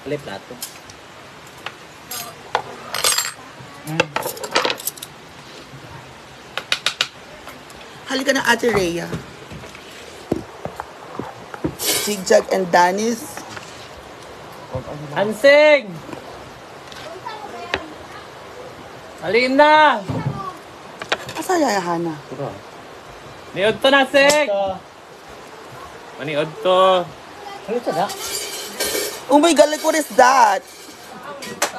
Kalay plato. Halika na, Ate Rhea. Jigjag and Danis. Hansing! Halin na! Asa yaya Hana? Niod to na, Sing! Maniod to. Ano ito na? Oh my God, like what is that?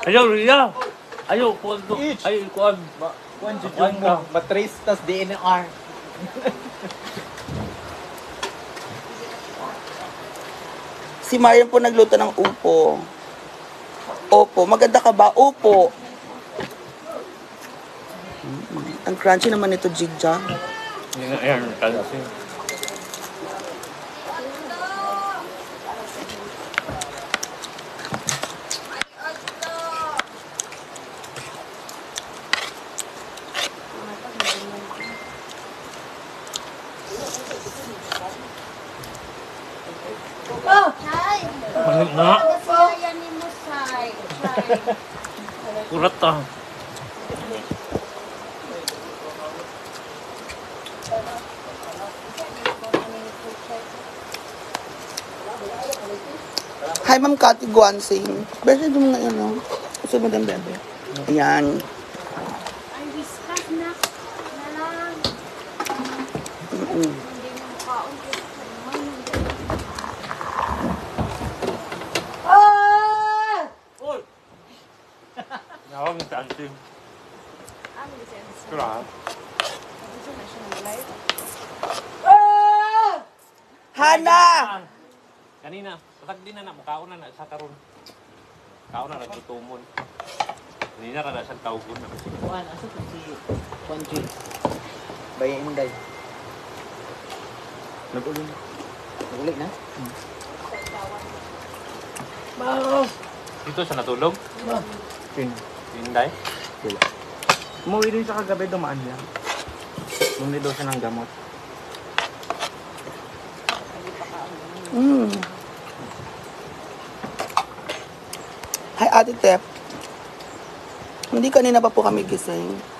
Ayaw, Ria! Ayaw, kuwan to. Ayaw, kuwan. Kuwan, jujung ka. Matrace, tas DNR. Si Marian po nagluto ng upo. Opo, maganda ka ba? Opo. Ang crunchy naman ito, Jigjag. Ayan, kasi. Mangit na. Kurat ah. Hi, Ma'am Cathy Guansing. Besa mo nga yun, no? Gusto mo din, bebe. Ayan. Ay, whiskas na. Nalang. Mm-mm. Hindi na mukhaon. Uy! Nawag ng tanting. Ano ba siya? Kura. Gusto na siya ng live. Hana! Kanina, patag din na mukhaon na sa karon. Kaon na nagtutumon. Kanina rada siyang tawgon na. Kuwan, asa po si Juanji? Bayan Inday. Nag-ulit. Nagulit na? Dito sa natulog? Hinday? Umuwi din siya kagabi, dumaan lang. Bumili daw siya ng gamot. Mm. Hi, Ate Tep. Hindi kanina pa po kami gising.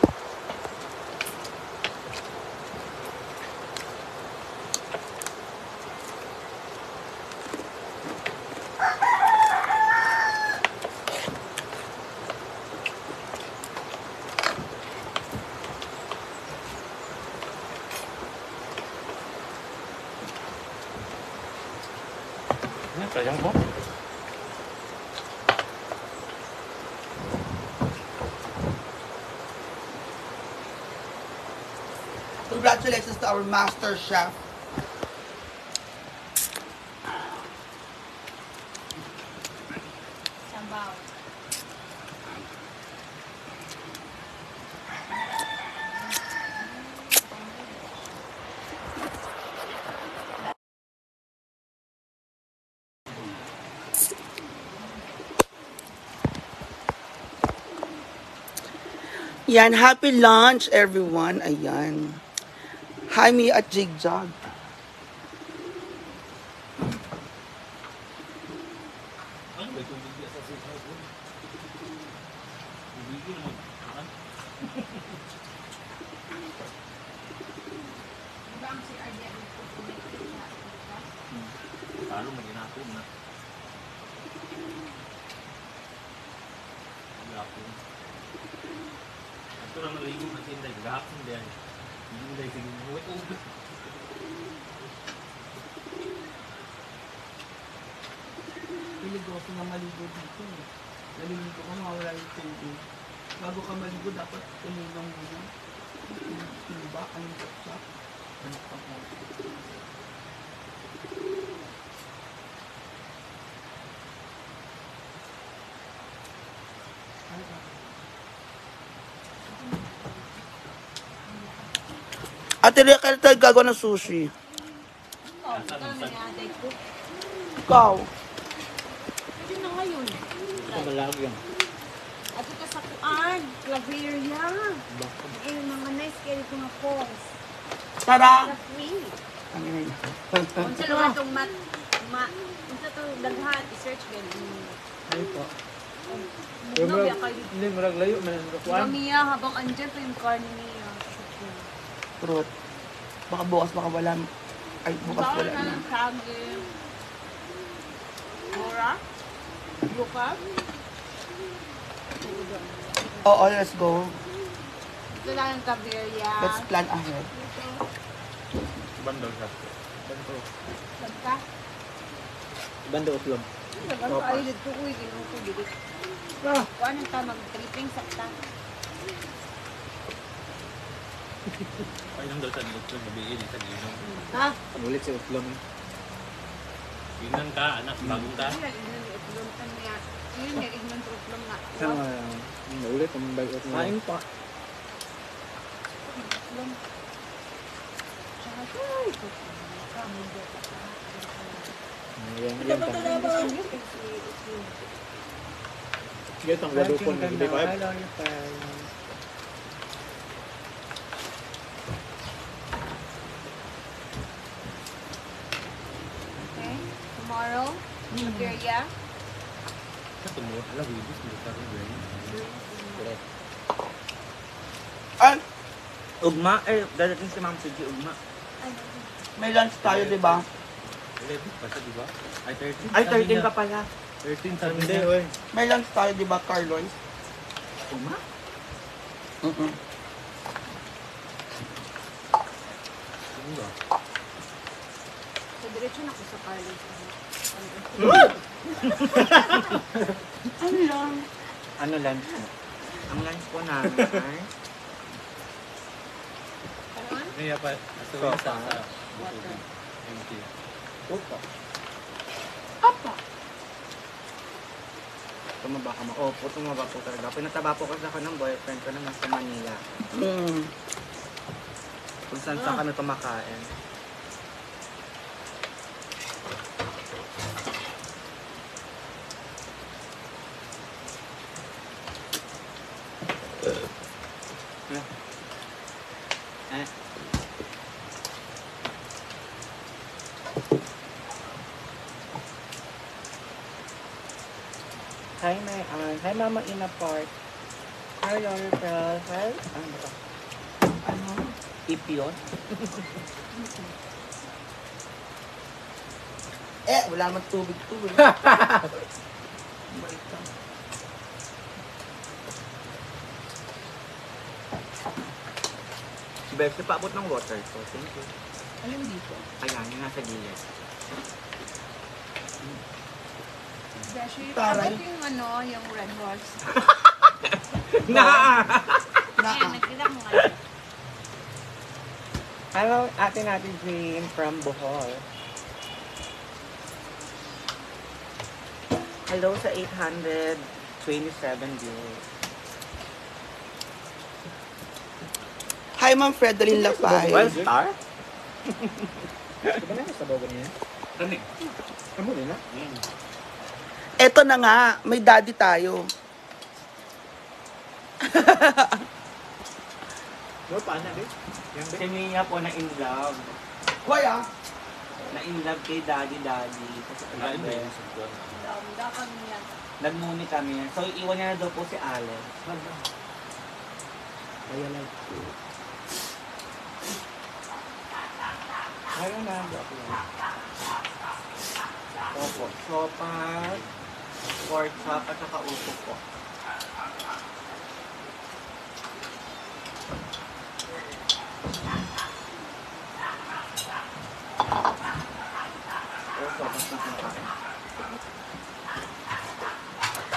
Ano kayang mo? Congratulations to our master chef. Sambaw. Yan, happy lunch everyone. Ayan. Hi, me at Jigjag. Lalo maginapin na. Ito lang naligo na sinday. Gahapon din. Sinday sige mo. Piligo ako na maligo dito. Naliligo ka, mawala yung tubig. Bago ka maligo, dapat uminom muna. Ano ba? Anong kapsa? Ano pa mo? Ate Rhea, kaya tayo gagawa ng sushi. Ikaw. Hindi na ngayon. Malag yan. At ito sa kuan. Claveria. Eh, mga nice kayo ito nga course. Tara! Sa free. Ano yun? Kung sa lugar itong unsa itong daghan, i-search ganyan. Ay po. Muna biya kayo. Hindi, marag layo. Yung Mia, habang andyan pa yung karne niya. Fruit. Baka bukas baka wala. Ay, bukas Bawal wala na na. ng saging. Mura? Bukas? Oo, let's go. Ito lang yung kaberya. Let's plan ahead. Bandol siya. Sabka? Bandol utlog. Ano ka ay dito? Uy, ginong ko dito. Kung anong tamang tripping sakta. Ay, nang daw sa utlog, mabiin, sa ginong. Ha? Ulit si utlog. Ginang ka, anak, bagong ka. Yun yung ignon ni utlong ka niya. Yun yung ignon sa utlong nga. Sama. Ulit ang bagot mo. Kain pa. Utlong. Tsaka, ay, kamo dito. Yan tang. Yan tang wadupon. Hindi ba? Okay? Tomorrow, kaberya. Sa tumor, alam, wibis, hindi ka rin gawin. Ay, Ugma. Eh, dadating si Ma'am Suji. Ugma. may lunch tayo, di ba? 11 pa siya, di ba? Ay, 13. Ay, 13 ka pala. 13 sabi Hindi, niya. oy. May lunch tayo, di ba, Carlos? Ugma? Ano ba? So, diretso na ako sa Carlos. Ano lang? Ano lunch mo? Ang lunch po namin ay... Ano? Kaya pa, nasa Sopa. sa Water. empty. Opo. Apa? Tumaba ka mo. Opo, tumaba po talaga. Pinataba po kasi ako ng boyfriend ko na nasa Manila. Kung saan saan ka na tumakain. Eh. Hi Mama Ina Park. Hi Lori Pearl. Hi. Ano ba ito? Ano? Ipion? Wala naman tubig to eh. Balik ka. Best, paabot ng water ko. Thank you. Alin dito? Ayan, yung nasa gilid. Beshi, Taray. abot yung ano, yung red horse. Na! Ayan, nagkita mo nga. Hello, ate natin Jean from Bohol. Hello sa 827 views. Hi, Ma'am Fredeline Lafay. Well, star? Diba na sa bago niya? Ano eh? Ano din na? Eto na nga, may daddy tayo. Mo paano din? Si Mia po na in love. Hoy ah! Na in love kay daddy. Kasi Kain ba agabi, yung sugod? Dami kami yan. nagmuni kami. So, iwan niya na daw po si Alex. Ayan na. Ayun na. Opo. Sopas, pork chop, at saka upo po. Oh, sopas na kinakain.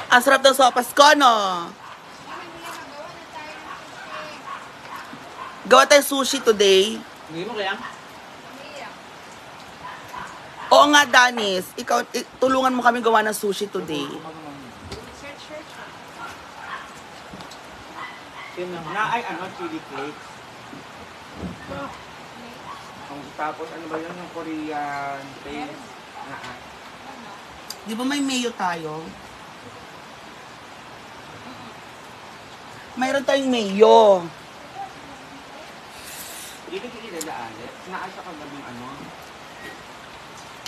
Ang sarap ng sopas ko, no? Gawa tayo sushi today. Hindi mo kaya? Oo nga, Danis. Ikaw, tulungan mo kami gawa ng sushi today. Search. Na ay ano, chili flakes. Tapos ano ba yun, yung Korean paste? Di ba may mayo tayo? Mayroon tayong mayo. Dito kita dadaalit. Naasa ka ba ng ano?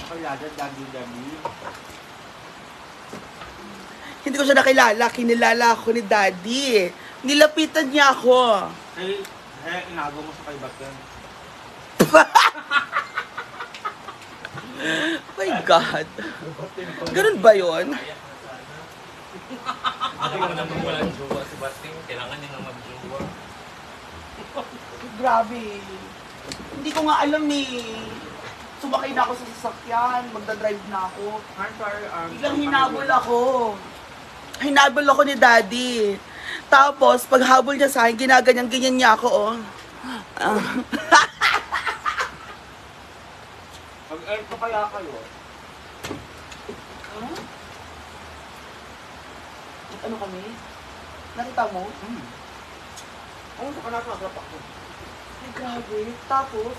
Nakalada, dami. Hindi ko siya nakilala. Kinilala ako ni Daddy. Nilapitan niya ako. Inago mo sa kay Baten. Oh my God. Ganun ba yun? Hindi mo naman walang jowa si Bating. Kailangan niya nga mag-jowa. Grabe. Hindi ko nga alam eh. Sumakay na ako sa sasakyan. Magdadrive na ako. Biglang hinabol ako. Hinabol ako ni Daddy. Tapos, paghabol niya sa akin, ginaganyan-ganyan niya ako, oh. Mag-air ko kaya kayo? Ano kami? Nakita mo? Ano ka na nagrap ako? Ay, grabe. Tapos,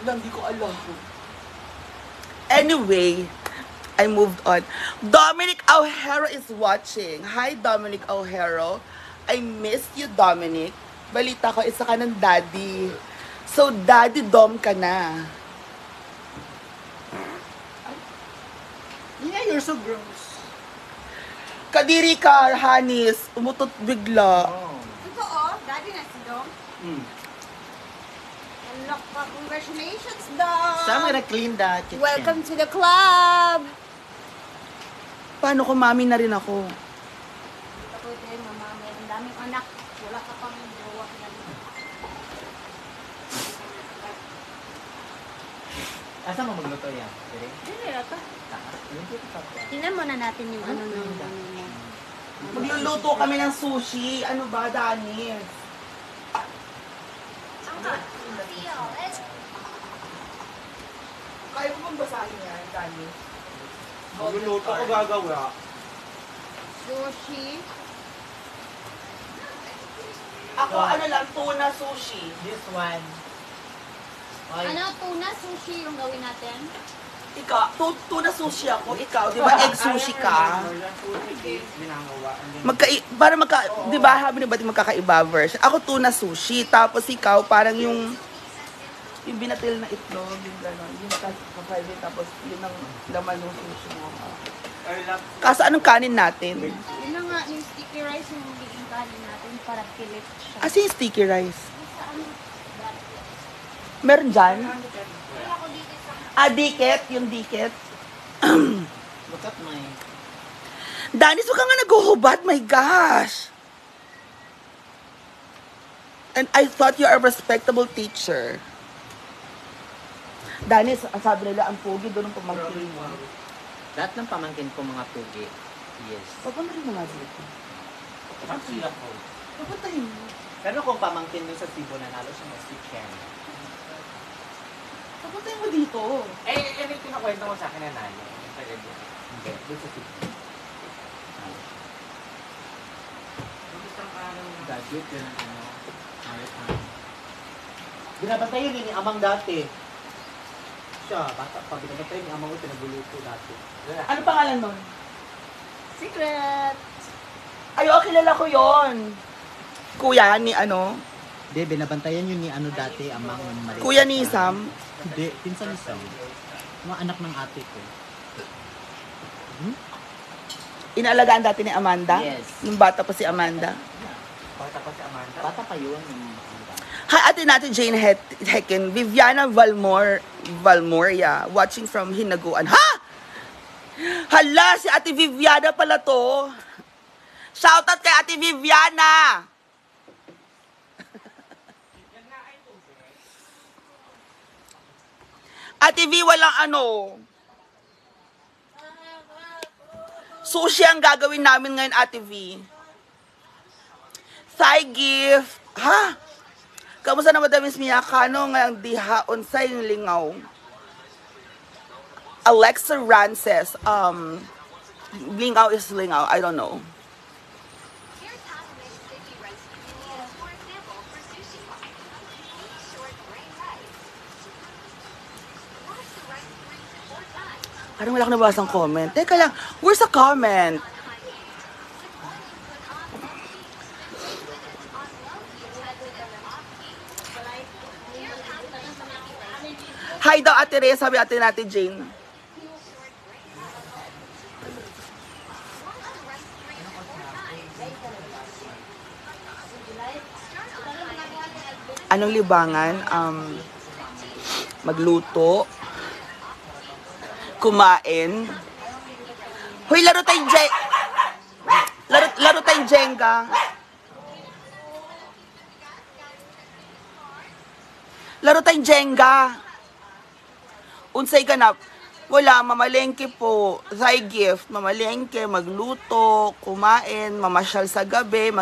wala, hindi ko alam. Anyway, I moved on. Dominic O'Hara is watching. Hi, Dominic O'Hara. I missed you, Dominic. Balita ko, isa ka ng daddy. So, daddy dom ka na. Yeah, you're so gross. Kadiri ka, Hanis. Umutot bigla. Totoo? Daddy na si Dom? Unlock ka. Congratulations, Dom! So I'm gonna clean the kitchen. Welcome to the club! Paano kung mami na rin ako? Ako din, mama. Ang daming anak. Wala ka pang jowa na. Asa mo magluto yan? Dire? Hindi na ito. Yung dito pa. Tingnan muna natin yung ano ng mo. Magluluto kami ng sushi. Ano ba, Danis? Kaya mo bang basahin yan, Danis? Magluluto ko gagawa. Sushi. Ako, ano lang, tuna sushi. This one. Ano, tuna sushi yung gawin natin? Ikaw, tuna sushi ako. Ikaw, di ba, egg sushi ka? Di ba, habi ni ba't magkakaiba version? Ako, tuna sushi. Tapos ikaw, parang yung binatil na itlog, yung gano'n. Yung kapay, tapos yun ang laman ng sushi mo. Kaso, anong kanin natin? Yun na nga, yung sticky rice yung magiging kanin natin para pilit siya. Kasi yung sticky rice. Sa ano? Meron dyan? Wala ko dito sa... Diket, yung diket. Look at my... Danis, huwag ka nga naghuhubad. My gosh. And I thought you are a respectable teacher. Danis, ang sabi nila, ang pogi doon ang pamangkin mo. Lahat ng pamangkin ko mga pugi. Yes. Huwag mo rin mga dito. Actually ako. Papuntahin mo. Pero kung pamangkin mo sa Cebu, nanalo siya ng si Chen. Papuntahin mo dito. May pinakwento mo sa akin na nanalo. Hindi. Doon sa Cebu. Graduate yun ang ano. Binabantayan yun ni Amang dati. Siya, bata pa. Binabantayan ni Amang ko pinaguluto dati. Ano pangalan nun? Secret! Ayo, kilala ko yon. Kuya ni ano? Hindi, binabantayan yun ni ano dati, Amang Maria. Kuya ni Sam. Hindi, pinsan ni Sam. Mga anak ng ate ko. Inaalagaan dati ni Amanda? Yes. Nung bata pa si Amanda? Bata pa si Amanda? Bata pa yun. Hi, ate natin Jane Hecken. Viviana Valmoria, watching from Hinaguan. Ha? Hala, si ate Viviana pala to. Shoutout kay ate Viviana. Ate V, walang ano. Sushi ang gagawin namin ngayon, ate V. Thai gift. Ha? Kamusta na Madamis Miyakano ngayong dihaon sa yung lingaw? Alexa Rances. Lingaw is lingaw. I don't know. Here's how to make sticky rice tortillas. For example, for sushi, eat short grain rice. Wash the rice 3 to 4 times. Parang wala akong nabasang comment. Teka lang, where's the comment? Hi daw ate Rhea, sabi ate natin Jane. Anong libangan? Magluto. Kumain. Hoy, laro tayong laro tayong Jenga. Laro tayong Jenga. Unsay ganap? Wala, mamalengke po. Thai gift, mamalengke, magluto, kumain, mamasyal sa gabi,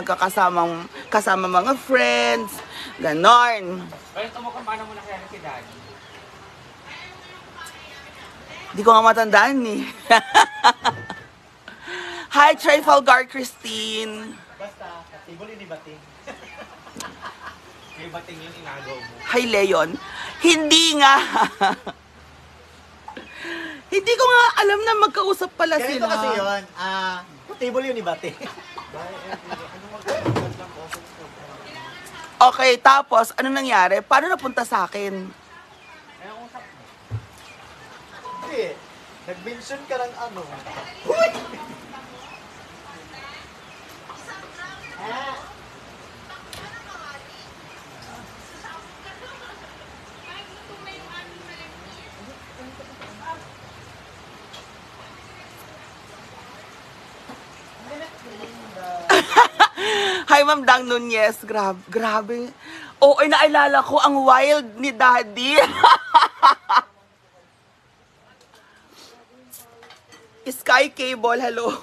kasama mga friends, ganon. Kaya tumukang paano mo na kaya si Daddy? Di ko nga matandaan eh. Hi, Trafalgar Christine. Basta, table yun ni Bating. May Bating yung inagaw mo. Hi, Leon. Hindi nga. Hindi ko nga alam na magkausap pala Ganito sila. kasi yun, table yun ni Bate. Okay, tapos, ano nangyari? Paano napunta sa akin? Hindi, nag-mention ka ng ano. Hi, Ma'am Dang Nunez. Grabe. Oo, ay naalala ko ang wild ni Daddy. Sky Cable, hello.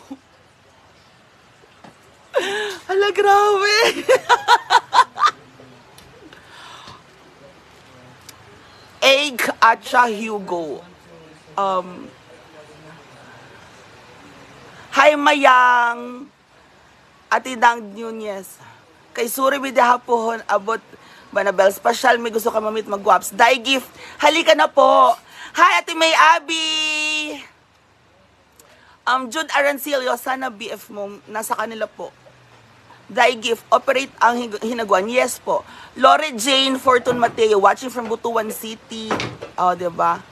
Hala, grabe. Egg at siya Hugo. Hi, Mayang. Ati Dang Nunez. Kay Suri Bidahapon, abot Banabel Special, may gusto ka mamit mag-waps. Dai gift, halika na po. Hi, Ate May Abby. Jude Arancilio, sana BF mo, nasa kanila po. Dai gift, operate ang hinaguan. Yes po. Lore Jane Fortune Mateo, watching from Butuan City. Oh, diba?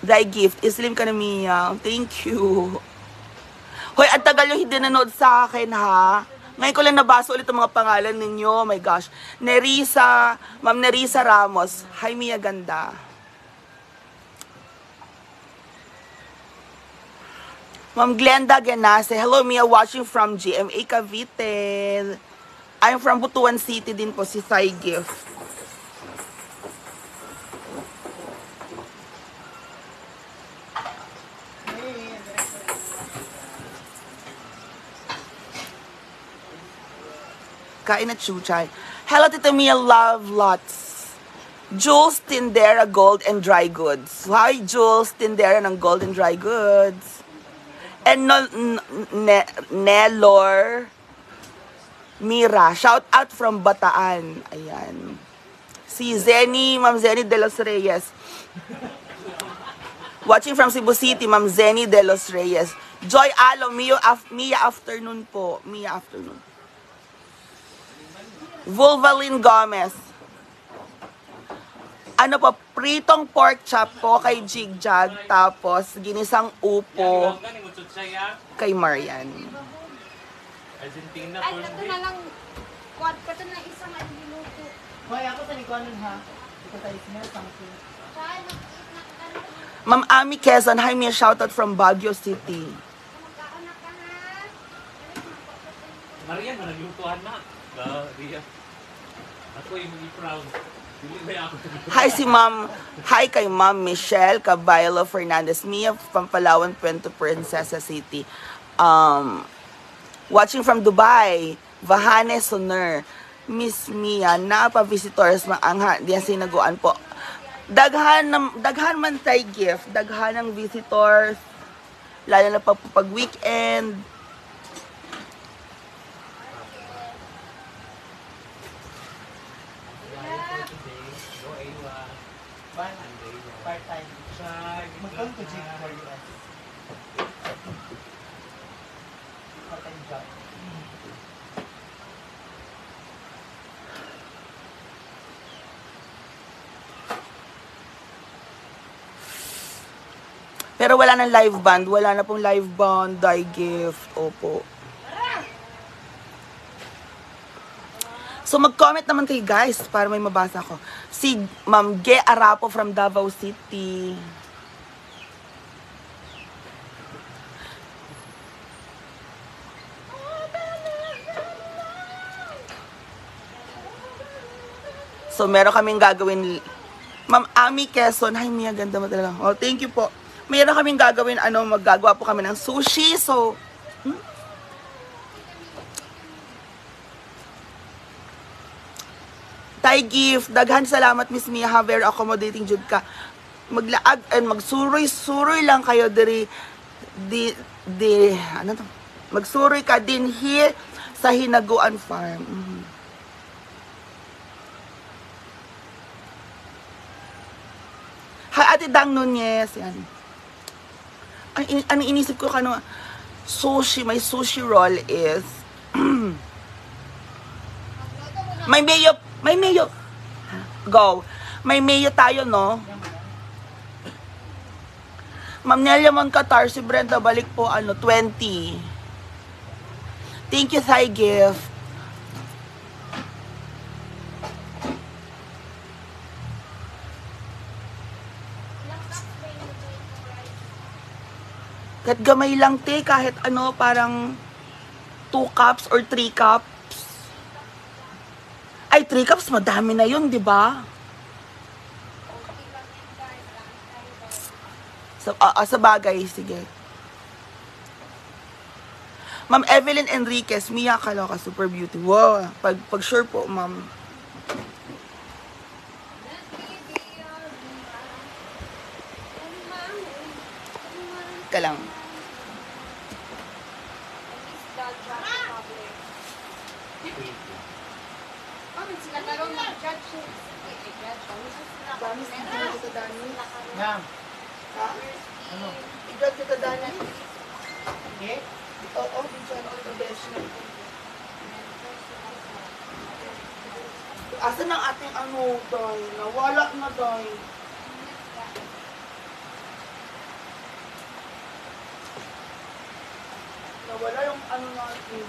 Dai gift, islim ka na Mia. Thank you. Hoy, ang tagal yung hindi nanood sa akin, ha? Ngayon ko lang nabasa ulit ang mga pangalan ninyo. Oh my gosh. Nerissa, Ma'am Nerissa Ramos. Hi, Mia Ganda. Ma'am Glenda Ganase. Hello, Mia, watching from GMA Cavite. I'm from Butuan City din po, si Thai Gift. Kain at chuchay. Hello, Tita Mia, love lots. Jules Tindera Gold and Dry Goods. Hi, Jules Tindera ng Gold and Dry Goods. And Nelor Mira. Shout out from Bataan. Ayan. Si Zenny, Ma'am Zenny de los Reyes. Watching from Cebu City, Ma'am Zenny de los Reyes. Joy Alo, Mia afternoon po. Mia afternoon. Vulvaline Gomez. Ano po, pritong pork chop po kay Jigjag, tapos ginisang upo kay Marian. Argentina Ay, po. ito na lang. Quad pa ito na isang niluto. Hoy, ako sa likuanan ha. Ito tayo smell something. Kaya Ma'am Ami Quezon, hi, Mia, shoutout from Baguio City. magkaanak ka ha. Maria, managlutuhan na. Maria. Ako yung mag-proud. Dili ba ako? Hi kay Ma'am Michelle Caballo Fernandez, Mia from Palawan, Puerto Princesa City. Watching from Dubai, Vahane Soner. Miss Mia, napa-visitors maangha, diyan sinaguan po. Daghan man tay gift, daghan ng visitors, lalo na pag weekend. Part-time. Magkano to Jig for US? Part-time job. Pero wala nang live band. Wala na pong live band, die gift. Opo. So mag-comment naman kayo guys para may mabasa ko. Si Ma'am Ge Arapo from Davao City. So meron kaming gagawin. Ma'am Ami Quezon. Hi Mia, ganda mo talaga. Oh, thank you po. Meron kaming gagawin, maggagawa po kami ng sushi. So, Thai gift. Daghan salamat, Miss Mia, ha. Very accommodating jud ka. Maglaag and magsuroy-suroy lang kayo diri ano to? Magsuroy ka din here sa Hinaguan Farm. Hi, Ate Dang Nunez. Yan. Ang inisip ko sushi, my sushi roll is may mayo. Go. May mayo tayo, no? Ma'am Nelia Moncatar, si Brenda, balik po, 20. Thank you, Thai gift. Kahit gamay lang, te, kahit parang 2 cups or 3 cups. Ay, 3 cups, madami na yun, di ba? Sa bagay, sige. Ma'am Evelyn Enriquez, Mia Kaloka, super beauty. Wow, pag sure po, ma'am. Ka lang. Nga. Ano? I-judge kita, Dani? Okay? Oo, dyan ako the best na. Asan ang ating Day? Nawala na, Day. Nawala yung natin.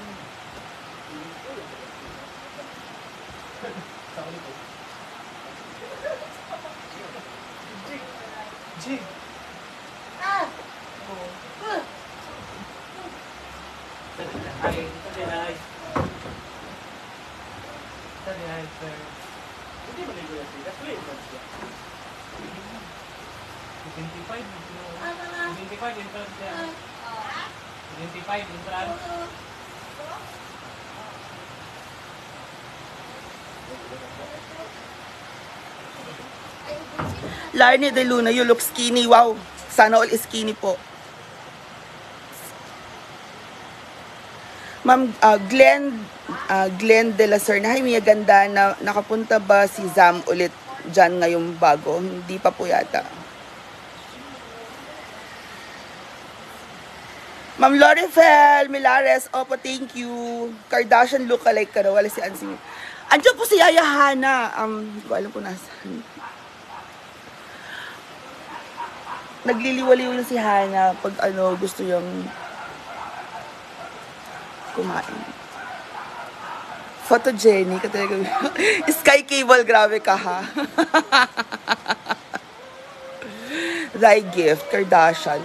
G. Hindi mo nito yan sila. Wait, 25 entrance yan. 25 entrance. Larnie De Luna, you look skinny. Wow. Sana all is skinny po. Ma'am Glenn De La Serna. Hi, Mia, ganda. Nakapunta ba si Zam ulit dyan ngayong bago? Hindi pa po yata. Ma'am Lorifel Milares. Opo, thank you. Kardashian look-alike ka daw. Wala si Ansing. Andiyan po si Yaya Hana. Hindi ko alam kung nasaan. Nagliliwaliw na si Hana pag gusto yung kumain. Photogenic. Sky Cable, grabe ka, ha? Thy gift, Kardashian.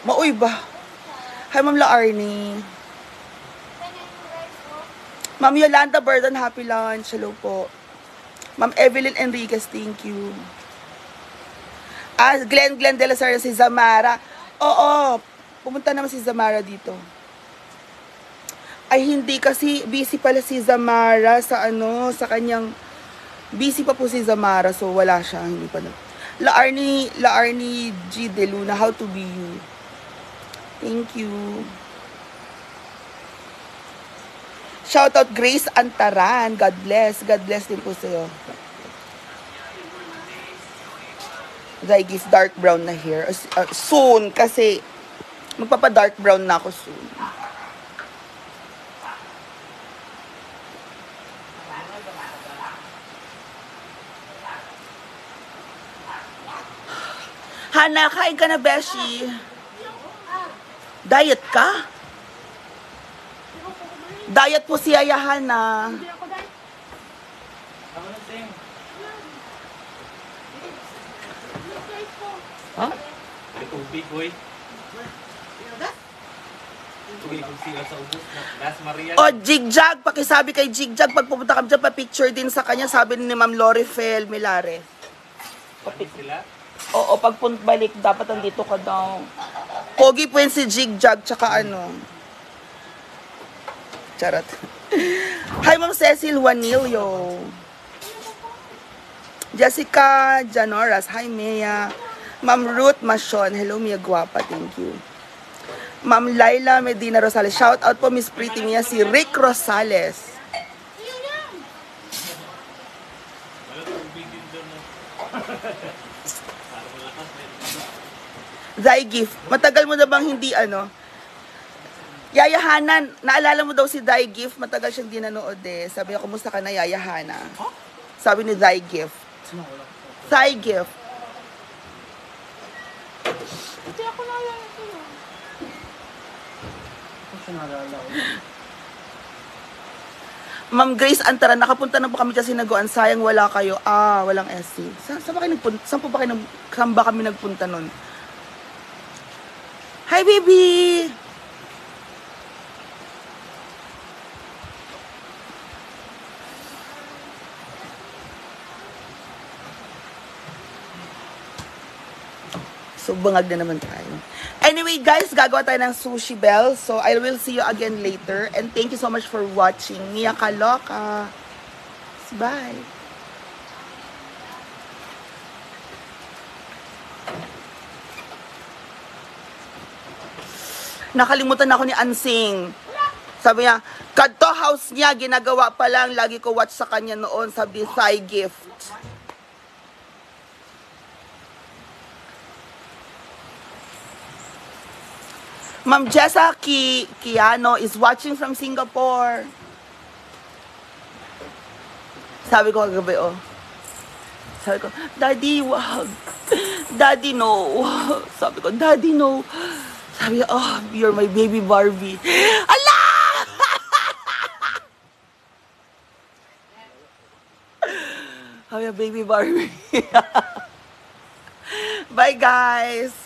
Mauy ba? Hi, Ma'am Laarni. Ma'am Yolanda Burden, happy lunch. Hello po. Ma'am Evelyn Enriquez, thank you. Glenn De La Serna, si Zamara. Oo, pumunta naman si Zamara dito. Ay, hindi kasi busy pala si Zamara sa kanyang, busy pa po si Zamara, so wala siya, hindi pa na. Laarni G. De Luna, how to be you. Thank you. Shoutout Grace Antaran, God bless din po sa'yo. Zygis dark brown na hair. Soon, kasi magpapa-dark brown na ako soon. Hana, kain ka na, Beshi. Diet ka? Diet po si Yaya Hana. Tama na, Sing. Ha? May tubig, boy. Tubig kung sila sa ubos na. Las Maria. O, Jigjag, pakisabi kay Jigjag, pag pupunta kami dyan, pa-picture din sa kanya, sabi ni Ma'am Lorifel Milares. Ano sila? Oo, pag balik, dapat andito ka daw. Pogi po yun si Jigjag, tsaka ano. Charot. Hi, Ma'am Cecil Juanillo. Jessica Janoras. Hi, Mea. Ma'am Ruth Masion. Hello, Mia Guapa. Thank you. Ma'am Laila Medina Rosales. Shout out po, Miss Pretty Mia, si Rick Rosales. Wala tubig din doon. Para malakas din. Zai Gift. Matagal mo na bang hindi ano? Yayahanan. Naalala mo daw si Zai Gift. Matagal siyang di nanood eh. Sabi niya, kumusta ka na, Yayahana? Sabi ni Zai Gift. Zai Gift. Hindi ako naalala sa'yo. Ma'am Grace Antara, nakapunta na po kami kasi naguan. Sayang wala kayo. Ah, walang SC. Saan ba kayo nagpunta? Saan ba kami nagpunta nun? Hi, baby! So, bangag na naman tayo. Anyway, guys, gagawa tayo ng sushi bell. So, I will see you again later. And thank you so much for watching. Mia Kaloka. Bye. Nakalimutan ako ni Ansing. Sabi niya, kadto house niya, ginagawa pa lang. Lagi ko watch sa kanya noon. Sabi, Thai gift. Ma'am Jessa Kiano is watching from Singapore. Sabi ko kagabi, oh. Sabi ko, Daddy, wag. Daddy, no. Sabi ko, Daddy, no. Sabi ko, oh, you're my baby Barbie. Ala! Sabi ko, baby Barbie. Bye, guys.